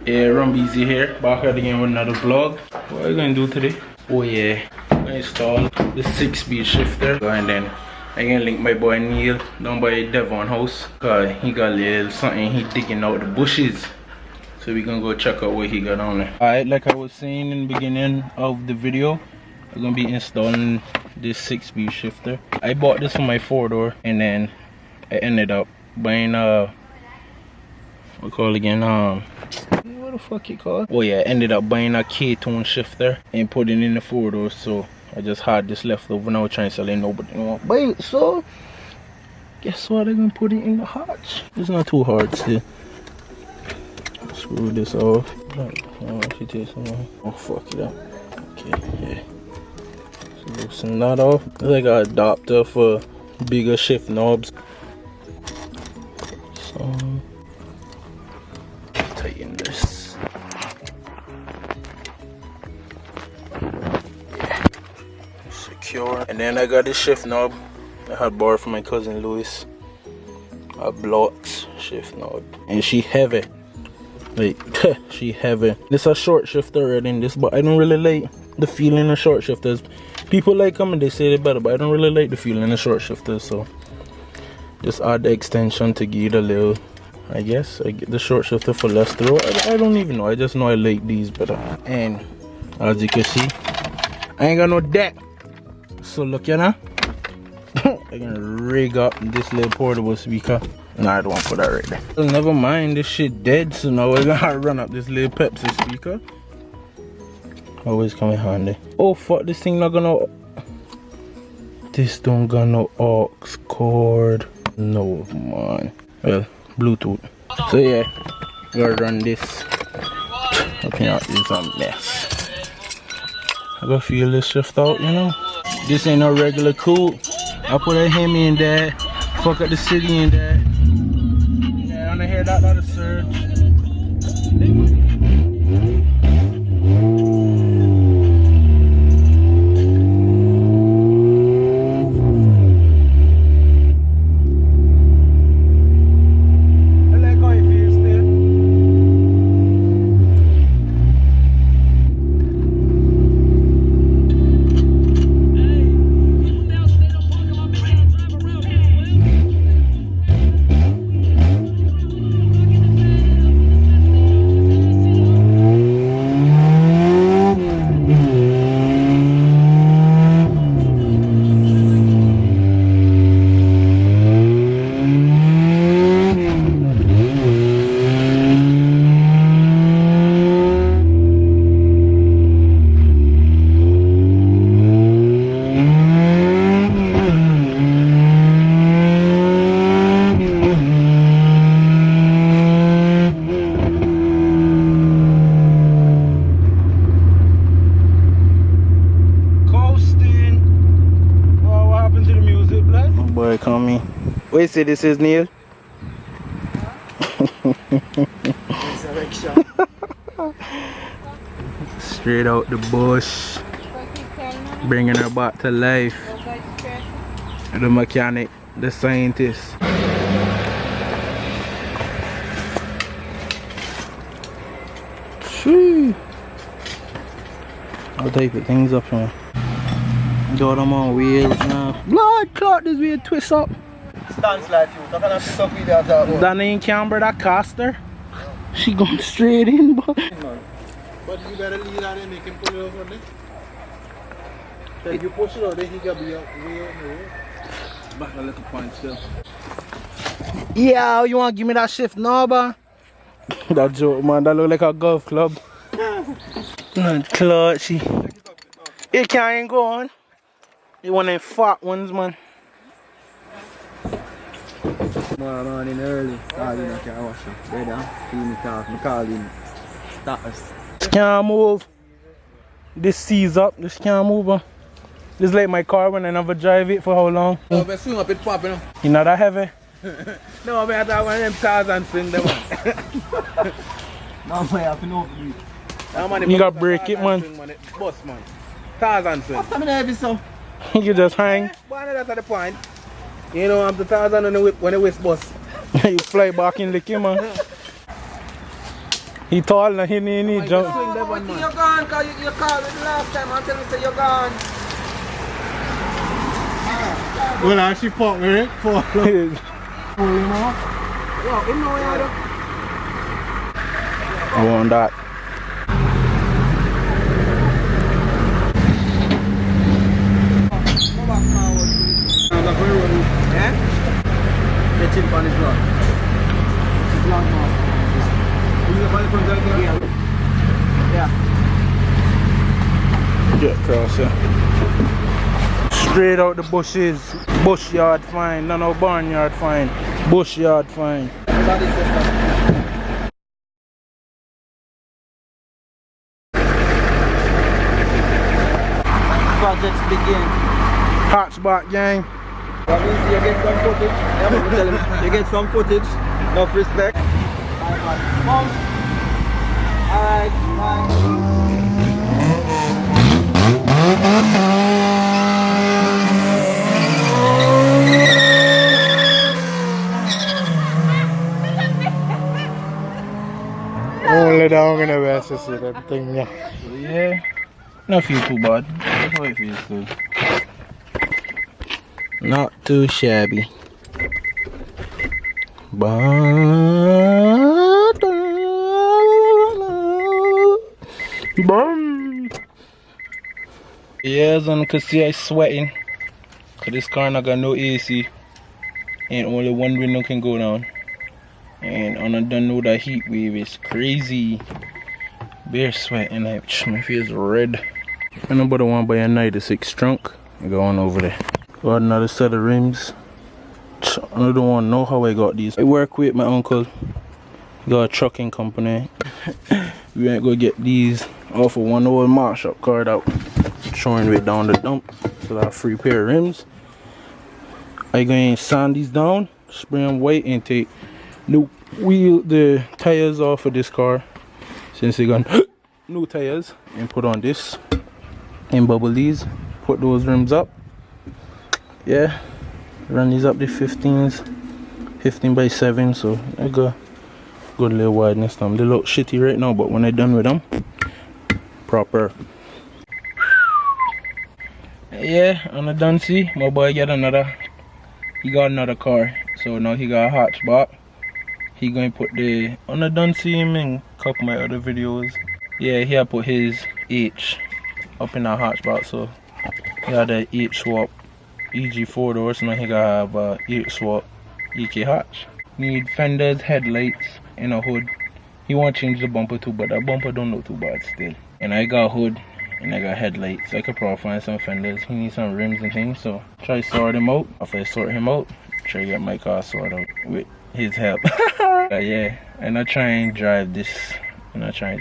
Yeah, Rumbeezy here, back at again with another vlog. What are you gonna do today? Oh yeah, I'm gonna install the 6-speed shifter, and then I'm gonna link my boy Neil down by Devon house, cause he got a little something he digging out the bushes. So we gonna go check out what he got on there. Alright, like I was saying in the beginning of the video, I'm gonna be installing this 6-speed shifter. I bought this for my 4-door, and then I ended up buying what call it again, what the fuck you call it? Oh yeah, I ended up buying a K-tone shifter and putting it in the 4-door, so I just had this left over now trying to sell it. Nobody won't buy it, so guess what, I'm gonna put it in the hatch. It's not too hard still. Screw this off. Oh fuck it up. Okay, yeah. So loosen that off. It's like an adapter for bigger shift knobs. So tighten this. Yeah. Secure. And then I got this shift knob I had borrowed from my cousin Louis. A blocks shift knob. And she heavy. Like, she heavy. This a short shifter in this, but I don't really like the feeling of short shifters. People like them and they say they're better, but I don't really like the feeling of short shifters, so just add the extension to give it a little, I guess. I get the short shifter for less throw. I don't even know, I just know I like these better. And as you can see, I ain't got no deck, so look, you know, I can rig up this little portable speaker. Nah, I don't want to put that right there. Well, never mind, this shit dead, so now we're gonna run up this little Pepsi speaker. Always come in handy. Oh fuck, this thing not gonna... This don't got no aux cord. No man. Well, Bluetooth. So yeah, gotta run this. Looking out, this a mess. I gotta feel this shift out, you know. This ain't no regular coupe. I put a Hemi in there. Fuck up the city in there. Yeah, I wanna hear that out of surge. Boy, call me. What you say this is, Neil? Straight out the bush. Bringing her back to life. The mechanic, the scientist. Shoo. I'll take the things up here. Got them on wheels now. Lord, clock this wheel twist up. Stance like you. That kind of twist up with that. That ain't Camber, that caster. She going straight in, but. But you better leave that and make him pull it over there. Then you push it out, then he can be up way on the road. Back a little point still. Yeah, you want to give me that shift now, bah? That joke, man. That look like a golf club. Man, clutchy. It can't go on. You want them fat ones, man. Man, in early. Call in a car washer. They down. Feel me talk. Me call in. Status. Can't move. This sees up. This can't move. This like my car when I never drive it for how long? No, but swing up it pop, you know. You not that heavy? No, I mean, I one of them cars and swing them. No, I have to know. You got to break it, man. Bus, man. Tarzan swing. What's coming heavy, so? You just hang. Why that's at the point? You know, I'm the Tarzan on the whip when the whisk bus. You fly back and lick him, man. He tall and he need jump. You're gone, cause you called me last time and tell me say you're gone. Well, I actually fought with it. Fought. Wow, you know what I I want that. Go back forward. Yeah? Get him on his vlog. It's a vlog now. Yeah. Get across here. Straight out the bushes. Bush yard fine. No barnyard fine. Bush yard fine. Projects begin. Hatchback gang. That means you get some footage. Yeah, but tell him, you get some footage. Enough respect. Alright, Only down in the west to see that thing, yeah. Yeah. Not feel too bad. That's how it feels good. Not too shabby. Boom. Yeah, as you can see, I'm sweating. Cause this car not got no AC. And only one window can go down. And I don't know that heat wave is crazy. Bare sweating, like my face red. And nobody want to buy a 96 trunk. I go on over there. Got another set of rims. I don't want to know how I got these. I work with my uncle. He got a trucking company. We went go get these off of one old marshal car that showing way down the dump. So that free pair of rims. I going to sand these down, spray them white, and take the tires off of this car. Since they got new tires, and put on this and bubble these, put those rims up. Yeah, run these up to 15s, 15 by 7, so I got good little wideness them. They look shitty right now, but when I done with them, proper. Yeah, and I done see my boy he got another car, so now he got a hatchback. He going to put the, I done see him in a couple of my other videos. Yeah, he had put his H up in that hatchback, so he had a H swap EG 4 doors, so now he gotta have a H swap EK hatch. Need fenders, headlights, and a hood. He want to change the bumper too, but that bumper don't look too bad still. And I got a hood and I got headlights, so I could probably find some fenders. He needs some rims and things, so try to sort him out. After I sort him out, try to get my car sorted out with his help. Yeah, and I try and drive this. I try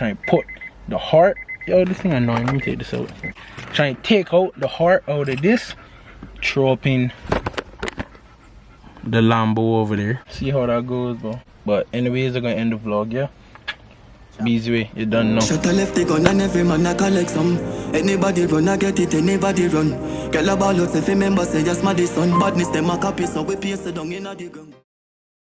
and put the heart. Yo, this thing annoying. Let me take this out. Try and take out the heart out of this. Throw up in the Lambo over there. See how that goes, bro. But anyways, I'm gonna end the vlog, yeah. Busy way, you done now. Shut a left the gun and every man a collect some. Anybody run, I get it, anybody run. Girl a ball out, if you remember, say just my son. Badness them a copy, so we paste it down in a the ground.